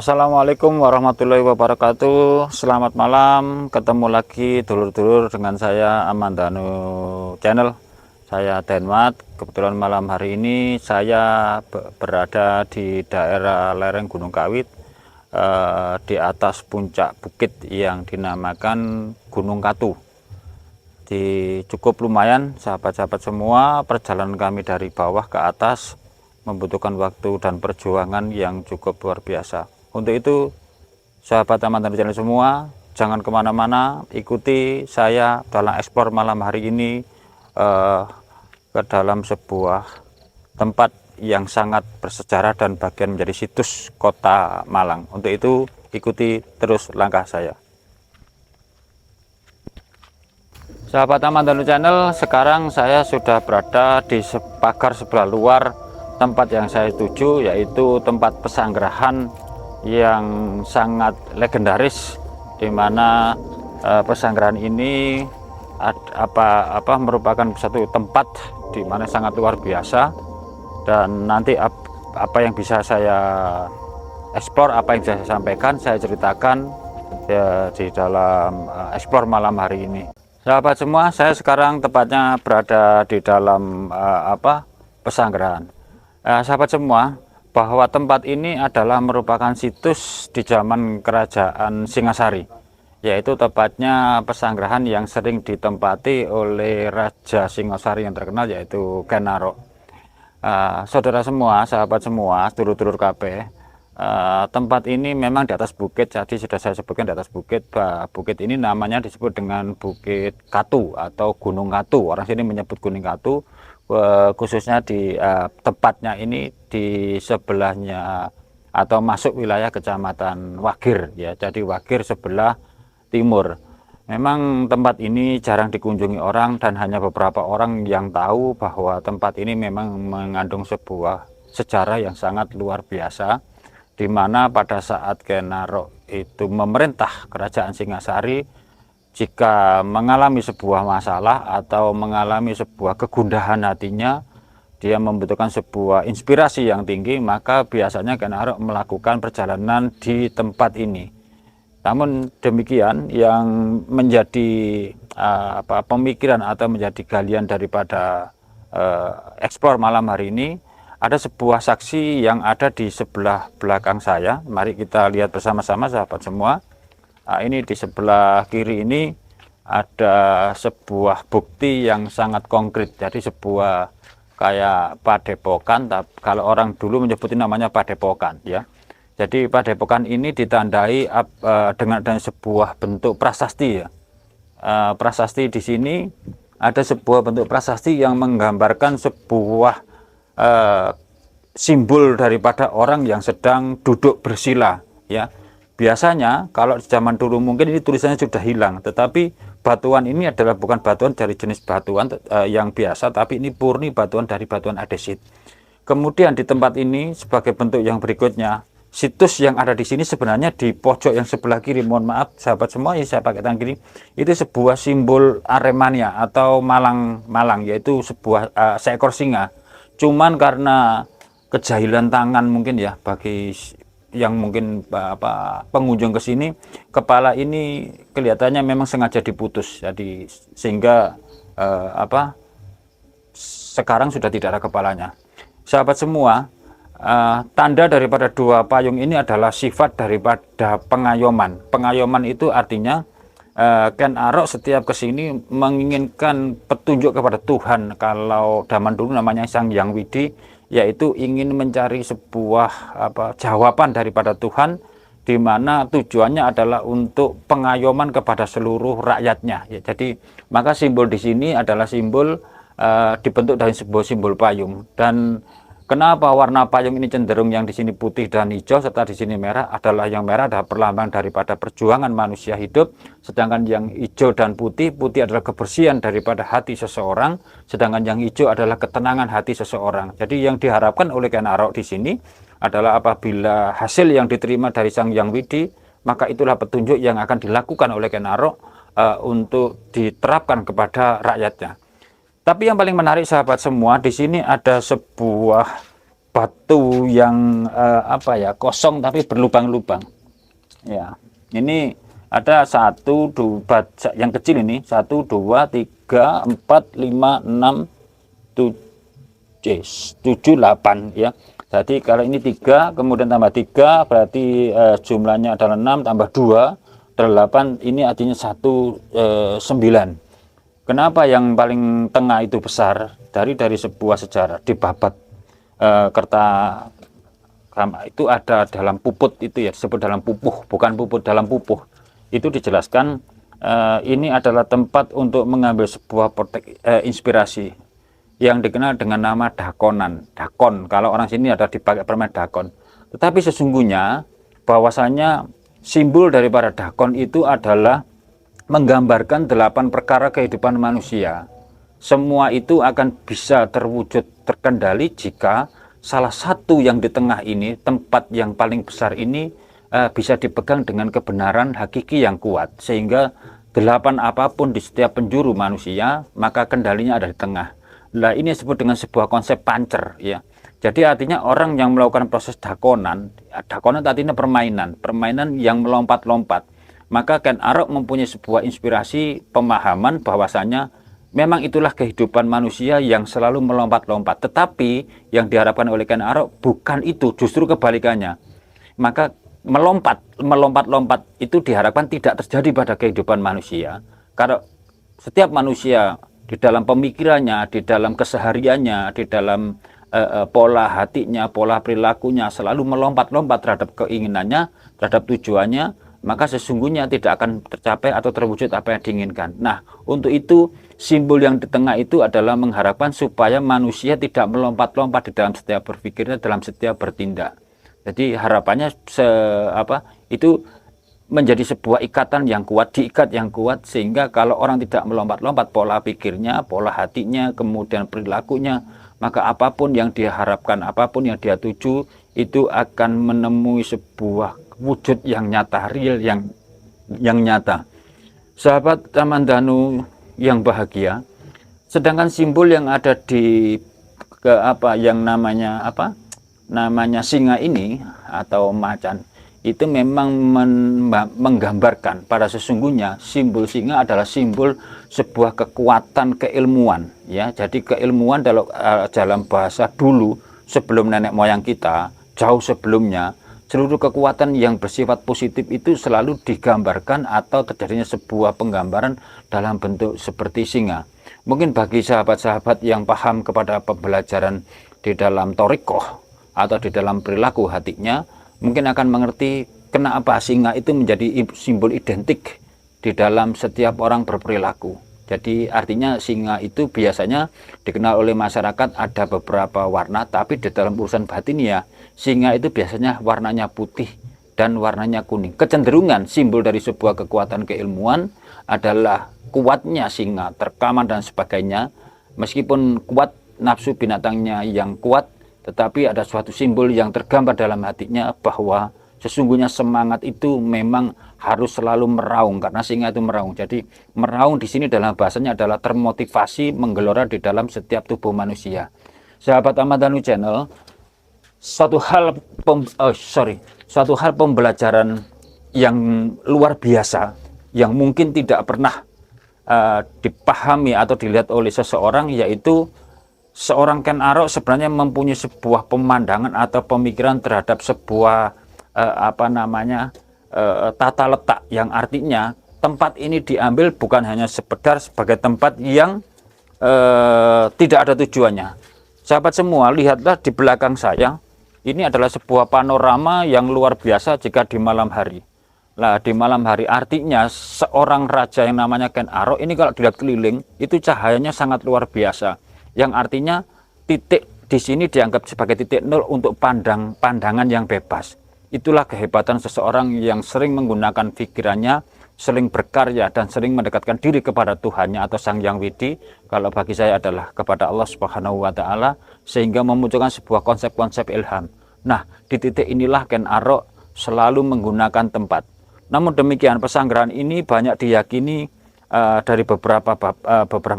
Assalamualaikum warahmatullahi wabarakatuh. Selamat malam, ketemu lagi dulur-dulur dengan saya Amandanu Channel. Saya Denmat. Kebetulan malam hari ini saya berada di daerah lereng Gunung Kawit, di atas puncak bukit yang dinamakan Gunung Katu. Cukup lumayan sahabat-sahabat semua, perjalanan kami dari bawah ke atas membutuhkan waktu dan perjuangan yang cukup luar biasa. Untuk itu, sahabat Amandanu Channel semua, jangan kemana-mana, ikuti saya dalam eksplor malam hari ini ke dalam sebuah tempat yang sangat bersejarah dan bagian menjadi situs kota Malang. Untuk itu, ikuti terus langkah saya. Sahabat Amandanu Channel, sekarang saya sudah berada di pagar sebelah luar tempat yang saya tuju, yaitu tempat pesanggerahan yang sangat legendaris, di mana pesanggerahan ini merupakan satu tempat di mana sangat luar biasa. Dan nanti apa yang bisa saya eksplor, apa yang bisa saya sampaikan, saya ceritakan ya, di dalam eksplor malam hari ini. Sahabat semua, saya sekarang tepatnya berada di dalam pesanggerahan. Sahabat semua, bahwa tempat ini adalah merupakan situs di zaman kerajaan Singasari, yaitu tepatnya pesanggerahan yang sering ditempati oleh Raja Singasari yang terkenal, yaitu Ken Arok. Saudara semua, sahabat semua, dulur-dulur KB, tempat ini memang di atas bukit. Jadi sudah saya sebutkan di atas bukit. Bukit ini namanya disebut dengan Bukit Katu atau Gunung Katu. Orang sini menyebut Gunung Katu, khususnya di tepatnya ini di sebelahnya atau masuk wilayah Kecamatan Wagir, ya. Jadi Wagir sebelah timur. Memang tempat ini jarang dikunjungi orang dan hanya beberapa orang yang tahu bahwa tempat ini memang mengandung sebuah sejarah yang sangat luar biasa, di mana pada saat Ken Arok itu memerintah kerajaan Singasari, jika mengalami sebuah masalah atau mengalami sebuah kegundahan hatinya, dia membutuhkan sebuah inspirasi yang tinggi, maka biasanya Ken Arok melakukan perjalanan di tempat ini. Namun demikian, yang menjadi pemikiran atau menjadi galian daripada eksplor malam hari ini, ada sebuah saksi yang ada di sebelah belakang saya. Mari kita lihat bersama-sama sahabat semua. Ini di sebelah kiri ini ada sebuah bukti yang sangat konkret. Jadi sebuah kayak padepokan, kalau orang dulu menyebutin namanya padepokan, ya. Jadi padepokan ini ditandai dengan sebuah bentuk prasasti, ya. Prasasti di sini ada sebuah bentuk prasasti yang menggambarkan sebuah simbol daripada orang yang sedang duduk bersila, ya. Biasanya kalau zaman dulu mungkin ini tulisannya sudah hilang, tetapi batuan ini adalah bukan batuan dari jenis batuan yang biasa, tapi ini murni batuan dari batuan andesit. Kemudian di tempat ini sebagai bentuk yang berikutnya, situs yang ada di sini sebenarnya di pojok yang sebelah kiri, mohon maaf sahabat semua, ya saya pakai tangan kiri, itu sebuah simbol Aremania atau Malang, yaitu sebuah seekor singa. Cuman karena kejahilan tangan mungkin ya, bagi yang mungkin pengunjung ke sini, kepala ini kelihatannya memang sengaja diputus, jadi sehingga sekarang sudah tidak ada kepalanya. Sahabat semua, tanda daripada dua payung ini adalah sifat daripada pengayoman. Pengayoman itu artinya Ken Arok setiap kesini menginginkan petunjuk kepada Tuhan. Kalau zaman dulu namanya Sang Hyang Widi, yaitu ingin mencari sebuah jawaban daripada Tuhan, di mana tujuannya adalah untuk pengayoman kepada seluruh rakyatnya, ya. Jadi maka simbol di sini adalah simbol dibentuk dari sebuah simbol payung. Dan kenapa warna payung ini cenderung yang di sini putih dan hijau serta di sini merah, adalah yang merah adalah perlambang daripada perjuangan manusia hidup, sedangkan yang hijau dan putih adalah kebersihan daripada hati seseorang, sedangkan yang hijau adalah ketenangan hati seseorang. Jadi yang diharapkan oleh Ken Arok di sini adalah apabila hasil yang diterima dari Sang Hyang Widi, maka itulah petunjuk yang akan dilakukan oleh Ken Arok untuk diterapkan kepada rakyatnya. Tapi yang paling menarik sahabat semua, di sini ada sebuah batu yang apa ya, kosong tapi berlubang-lubang. Ya, ini ada 1, 2 yang kecil ini 1, 2, 3, 4, 5, 6, 7, 8 ya. Jadi kalau ini 3 kemudian tambah 3 berarti jumlahnya adalah 6 tambah 2 8, ini artinya 9. Kenapa yang paling tengah itu besar? Dari sebuah sejarah di Babat Kertagama itu ada dalam puput itu ya, disebut dalam pupuh, bukan puput, dalam pupuh. Itu dijelaskan ini adalah tempat untuk mengambil sebuah inspirasi yang dikenal dengan nama dakonan. Dakon, kalau orang sini ada dipakai permen dakon. Tetapi sesungguhnya bahwasanya simbol daripada dakon itu adalah menggambarkan 8 perkara kehidupan manusia. Semua itu akan bisa terwujud terkendali jika salah satu yang di tengah ini, tempat yang paling besar ini bisa dipegang dengan kebenaran hakiki yang kuat, sehingga 8 apapun di setiap penjuru manusia maka kendalinya ada di tengah. Nah, ini disebut dengan sebuah konsep pancer ya. Jadi artinya orang yang melakukan proses dakonan artinya permainan yang melompat-lompat. Maka Ken Arok mempunyai sebuah inspirasi pemahaman bahwasanya memang itulah kehidupan manusia yang selalu melompat-lompat. Tetapi yang diharapkan oleh Ken Arok bukan itu, justru kebalikannya. Maka melompat-lompat itu diharapkan tidak terjadi pada kehidupan manusia. Karena setiap manusia di dalam pemikirannya, di dalam kesehariannya, di dalam pola hatinya, pola perilakunya selalu melompat-lompat terhadap keinginannya, terhadap tujuannya, maka sesungguhnya tidak akan tercapai atau terwujud apa yang diinginkan. Nah, untuk itu simbol yang di tengah itu adalah mengharapkan supaya manusia tidak melompat-lompat di dalam setiap berpikirnya, dalam setiap bertindak. Jadi harapannya itu menjadi sebuah ikatan yang kuat, diikat yang kuat, sehingga kalau orang tidak melompat-lompat pola pikirnya, pola hatinya, kemudian perilakunya, maka apapun yang dia harapkan, apapun yang dia tuju, itu akan menemui sebuah wujud yang nyata, real, yang nyata. Sahabat Taman Danu yang bahagia, sedangkan simbol yang ada di yang namanya singa ini atau macan, itu memang menggambarkan pada sesungguhnya simbol singa adalah simbol sebuah kekuatan keilmuan ya. Jadi keilmuan dalam bahasa dulu sebelum nenek moyang kita, jauh sebelumnya, seluruh kekuatan yang bersifat positif itu selalu digambarkan atau terjadinya sebuah penggambaran dalam bentuk seperti singa. Mungkin bagi sahabat-sahabat yang paham kepada pembelajaran di dalam torikoh atau di dalam perilaku hatinya, mungkin akan mengerti kenapa singa itu menjadi simbol identik di dalam setiap orang berperilaku. Jadi artinya singa itu biasanya dikenal oleh masyarakat ada beberapa warna, tapi di dalam urusan batin ya, singa itu biasanya warnanya putih dan warnanya kuning. Kecenderungan simbol dari sebuah kekuatan keilmuan adalah kuatnya singa, terkaman dan sebagainya. Meskipun kuat nafsu binatangnya yang kuat, tetapi ada suatu simbol yang tergambar dalam hatinya bahwa sesungguhnya semangat itu memang harus selalu meraung, karena singa itu meraung. Jadi meraung di sini dalam bahasanya adalah termotivasi menggelora di dalam setiap tubuh manusia. Sahabat Ahmad Danu Channel, suatu hal pembelajaran yang luar biasa yang mungkin tidak pernah dipahami atau dilihat oleh seseorang, yaitu seorang Ken Arok sebenarnya mempunyai sebuah pemandangan atau pemikiran terhadap sebuah tata letak, yang artinya tempat ini diambil bukan hanya sekedar sebagai tempat yang tidak ada tujuannya. Sahabat semua, lihatlah di belakang saya, ini adalah sebuah panorama yang luar biasa jika di malam hari. Nah, di malam hari artinya seorang raja yang namanya Ken Arok ini kalau dilihat keliling itu cahayanya sangat luar biasa. Yang artinya titik di sini dianggap sebagai titik nol untuk pandangan yang bebas. Itulah kehebatan seseorang yang sering menggunakan pikirannya, sering berkarya dan sering mendekatkan diri kepada Tuhannya atau Sang Yang Widi. Kalau bagi saya adalah kepada Allah Subhanahu wa Ta'ala, sehingga memunculkan sebuah konsep-konsep ilham. Nah, di titik inilah Ken Arok selalu menggunakan tempat. Namun demikian, pesanggrahan ini banyak diyakini dari beberapa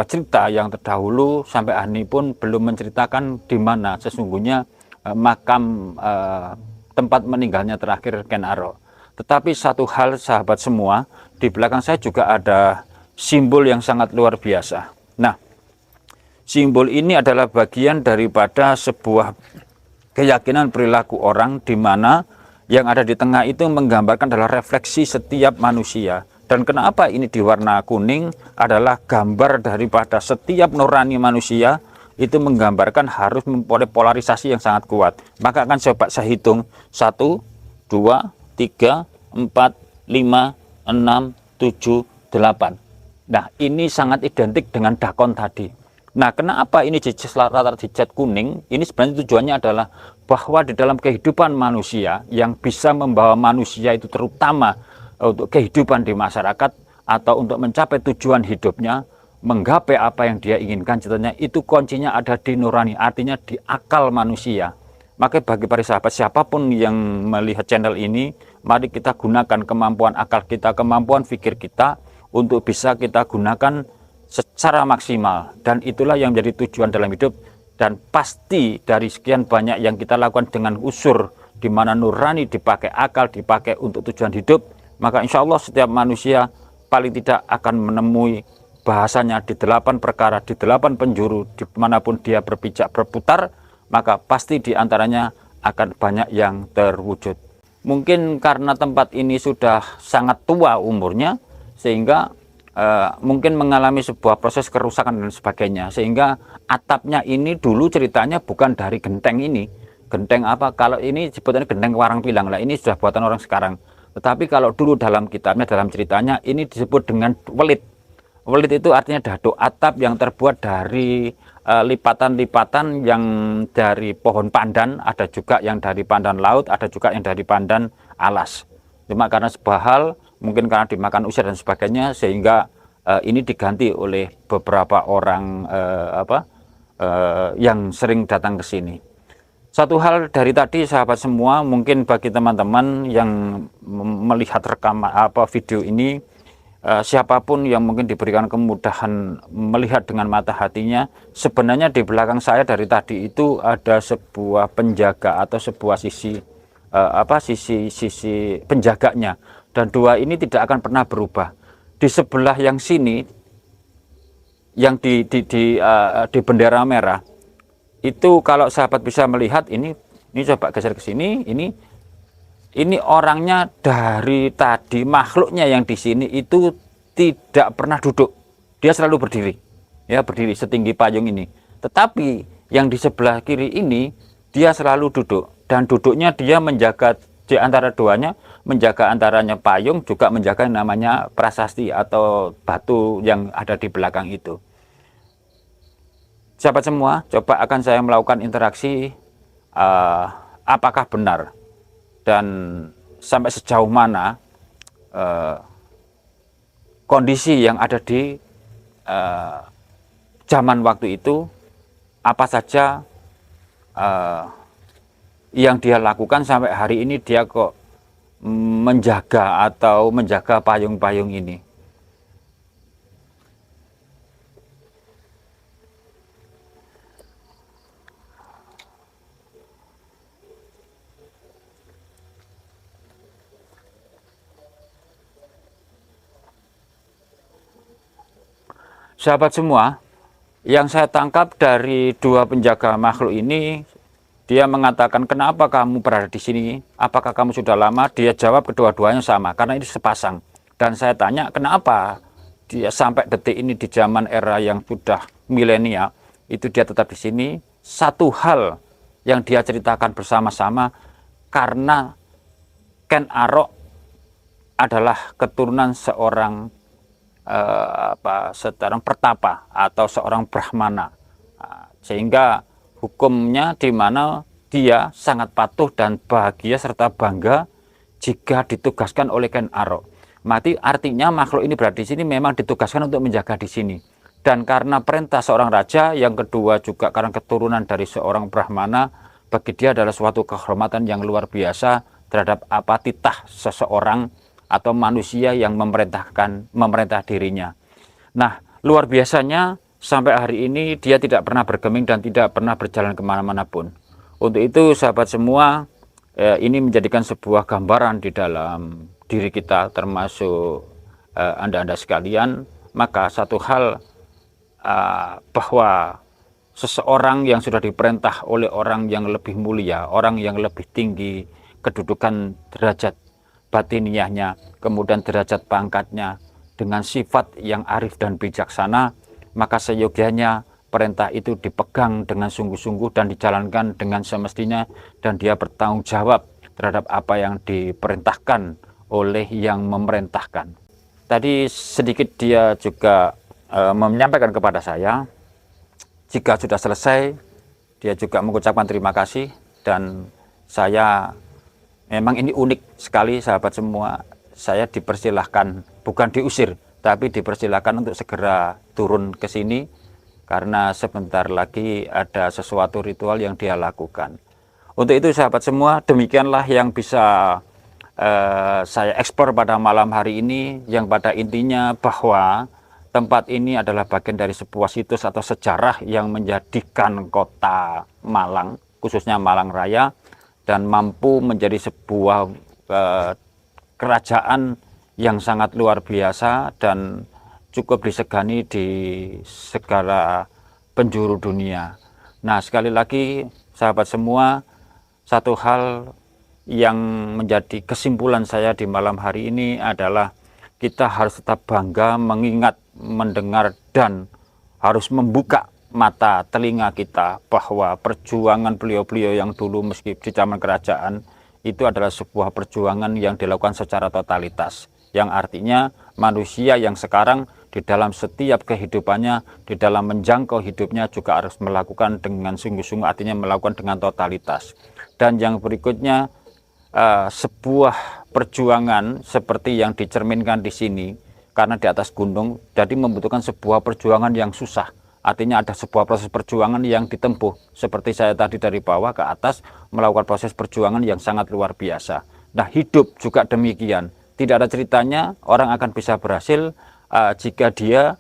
cerita yang terdahulu sampai hari ini pun belum menceritakan di mana sesungguhnya makam tempat meninggalnya terakhir Ken Arok. Tetapi satu hal sahabat semua, di belakang saya juga ada simbol yang sangat luar biasa. Nah, simbol ini adalah bagian daripada sebuah keyakinan perilaku orang, di mana yang ada di tengah itu menggambarkan adalah refleksi setiap manusia. Dan kenapa ini diwarna kuning adalah gambar daripada setiap nurani manusia itu menggambarkan harus mempunyai polarisasi yang sangat kuat. Maka akan coba saya hitung 1, 2, 3, 4, 5, 6, 7, 8. Nah, ini sangat identik dengan dakon tadi. Nah, kenapa ini rata-rata dicat kuning? Ini sebenarnya tujuannya adalah bahwa di dalam kehidupan manusia yang bisa membawa manusia itu terutama untuk kehidupan di masyarakat atau untuk mencapai tujuan hidupnya, menggapai apa yang dia inginkan, cita-citanya itu kuncinya ada di nurani, artinya di akal manusia. Maka bagi para sahabat siapapun yang melihat channel ini, mari kita gunakan kemampuan akal kita, kemampuan pikir kita untuk bisa kita gunakan secara maksimal. Dan itulah yang menjadi tujuan dalam hidup. Dan pasti dari sekian banyak yang kita lakukan dengan usur, di mana nurani dipakai akal, dipakai untuk tujuan hidup, maka insya Allah setiap manusia paling tidak akan menemui bahasanya di 8 perkara, di 8 penjuru, dimanapun dia berpijak berputar, maka pasti diantaranya akan banyak yang terwujud. Mungkin karena tempat ini sudah sangat tua umurnya, sehingga mungkin mengalami sebuah proses kerusakan dan sebagainya, sehingga atapnya ini dulu ceritanya bukan dari genteng ini. Genteng apa? Kalau ini sebetulnya genteng warang pilang lah, ini sudah buatan orang sekarang. Tetapi kalau dulu dalam kitabnya, dalam ceritanya, ini disebut dengan welit. Welit itu artinya dado, atap yang terbuat dari lipatan-lipatan yang dari pohon pandan, ada juga yang dari pandan laut, ada juga yang dari pandan alas. Cuma karena sebuah hal, mungkin karena dimakan usir dan sebagainya, sehingga ini diganti oleh beberapa orang yang sering datang ke sini. Satu hal dari tadi sahabat semua, mungkin bagi teman-teman yang melihat rekaman video ini, siapapun yang mungkin diberikan kemudahan melihat dengan mata hatinya, sebenarnya di belakang saya dari tadi itu ada sebuah penjaga atau sebuah sisi sisi penjaganya, dan dua ini tidak akan pernah berubah. Di sebelah yang sini, yang di bendera merah itu, kalau sahabat bisa melihat ini coba geser ke sini, ini orangnya dari tadi, makhluknya yang di sini itu tidak pernah duduk, dia selalu berdiri, ya berdiri setinggi payung ini. Tetapi yang di sebelah kiri ini dia selalu duduk, dan duduknya dia menjaga di antara duanya, menjaga antaranya payung, juga menjaga yang namanya prasasti atau batu yang ada di belakang itu. Sahabat semua, coba akan saya melakukan interaksi, apakah benar dan sampai sejauh mana kondisi yang ada di zaman waktu itu, apa saja yang dia lakukan sampai hari ini, dia kok menjaga atau menjaga payung-payung ini. Sahabat semua, yang saya tangkap dari dua penjaga makhluk ini, dia mengatakan, kenapa kamu berada di sini? Apakah kamu sudah lama? Dia jawab kedua-duanya sama, karena ini sepasang. Dan saya tanya, kenapa dia sampai detik ini di zaman era yang sudah milenial, itu dia tetap di sini? Satu hal yang dia ceritakan bersama-sama, karena Ken Arok adalah keturunan seorang seorang pertapa atau seorang brahmana, sehingga hukumnya di mana dia sangat patuh dan bahagia serta bangga jika ditugaskan oleh Ken Arok. Artinya makhluk ini berada di sini memang ditugaskan untuk menjaga di sini. Dan karena perintah seorang raja, yang kedua juga karena keturunan dari seorang brahmana, bagi dia adalah suatu kehormatan yang luar biasa terhadap titah seseorang atau manusia yang memerintah dirinya. Nah, luar biasanya sampai hari ini dia tidak pernah bergeming dan tidak pernah berjalan kemana-mana pun. Untuk itu sahabat semua, ini menjadikan sebuah gambaran di dalam diri kita, termasuk Anda-Anda sekalian. Maka satu hal, bahwa seseorang yang sudah diperintah oleh orang yang lebih mulia, orang yang lebih tinggi kedudukan derajat batiniahnya, kemudian derajat pangkatnya, dengan sifat yang arif dan bijaksana, maka seyogianya perintah itu dipegang dengan sungguh-sungguh dan dijalankan dengan semestinya, dan dia bertanggung jawab terhadap apa yang diperintahkan oleh yang memerintahkan. Tadi sedikit dia juga menyampaikan kepada saya, jika sudah selesai dia juga mengucapkan terima kasih, dan saya memang ini unik sekali sahabat semua, saya dipersilahkan, bukan diusir, tapi dipersilahkan untuk segera turun ke sini karena sebentar lagi ada sesuatu ritual yang dia lakukan. Untuk itu sahabat semua, demikianlah yang bisa saya eksplor pada malam hari ini, yang pada intinya bahwa tempat ini adalah bagian dari sebuah situs atau sejarah yang menjadikan kota Malang, khususnya Malang Raya, dan mampu menjadi sebuah kerajaan yang sangat luar biasa dan cukup disegani di segala penjuru dunia. Nah, sekali lagi sahabat semua, satu hal yang menjadi kesimpulan saya di malam hari ini adalah kita harus tetap bangga mengingat, mendengar, dan harus membuka mata telinga kita bahwa perjuangan beliau-beliau yang dulu meski di zaman kerajaan itu adalah sebuah perjuangan yang dilakukan secara totalitas, yang artinya manusia yang sekarang di dalam setiap kehidupannya, di dalam menjangkau hidupnya juga harus melakukan dengan sungguh-sungguh, artinya melakukan dengan totalitas. Dan yang berikutnya, sebuah perjuangan seperti yang dicerminkan di sini, karena di atas gunung, jadi membutuhkan sebuah perjuangan yang susah. Artinya ada sebuah proses perjuangan yang ditempuh, seperti saya tadi dari bawah ke atas melakukan proses perjuangan yang sangat luar biasa. Nah, hidup juga demikian. Tidak ada ceritanya orang akan bisa berhasil jika dia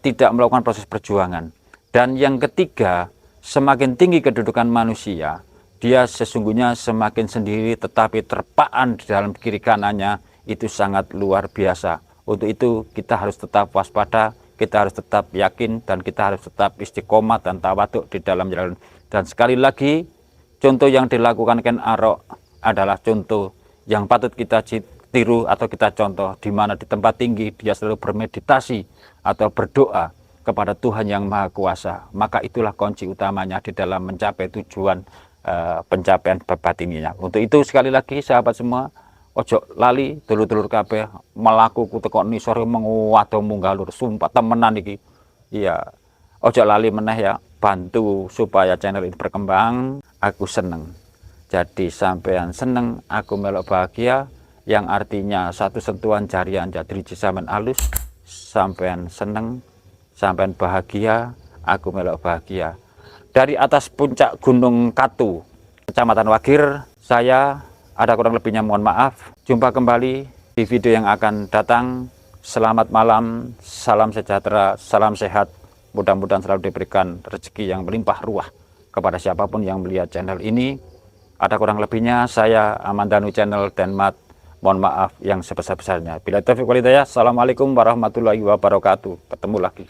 tidak melakukan proses perjuangan. Dan yang ketiga, semakin tinggi kedudukan manusia, dia sesungguhnya semakin sendiri, tetapi terpaan di dalam kiri kanannya itu sangat luar biasa. Untuk itu kita harus tetap waspada, kita harus tetap yakin, dan kita harus tetap istiqomah dan tawaduk di dalam jalan. Dan sekali lagi, contoh yang dilakukan Ken Arok adalah contoh yang patut kita tiru atau kita contoh, di mana di tempat tinggi dia selalu bermeditasi atau berdoa kepada Tuhan yang Maha Kuasa. Maka itulah kunci utamanya di dalam mencapai tujuan pencapaian batininya. Untuk itu sekali lagi sahabat semua, ojo lali dulur-dulur kabeh melaku tekoni sore menguwado munggalur, sumpah temenan iki. Iya, ojo lali meneh ya, bantu supaya channel ini berkembang. Aku seneng. Jadi sampean seneng, aku melok bahagia, yang artinya satu sentuhan jari anja driji sampean alus, sampean seneng, sampean bahagia, aku melok bahagia. Dari atas puncak Gunung Katu, Kecamatan Wagir, saya ada kurang lebihnya mohon maaf. Jumpa kembali di video yang akan datang. Selamat malam, salam sejahtera, salam sehat. Mudah-mudahan selalu diberikan rezeki yang melimpah ruah kepada siapapun yang melihat channel ini. Ada kurang lebihnya, saya Amandanu Channel Denmat, mohon maaf yang sebesar-besarnya. Bila taufiq wal hidayah, assalamualaikum warahmatullahi wabarakatuh. Ketemu lagi.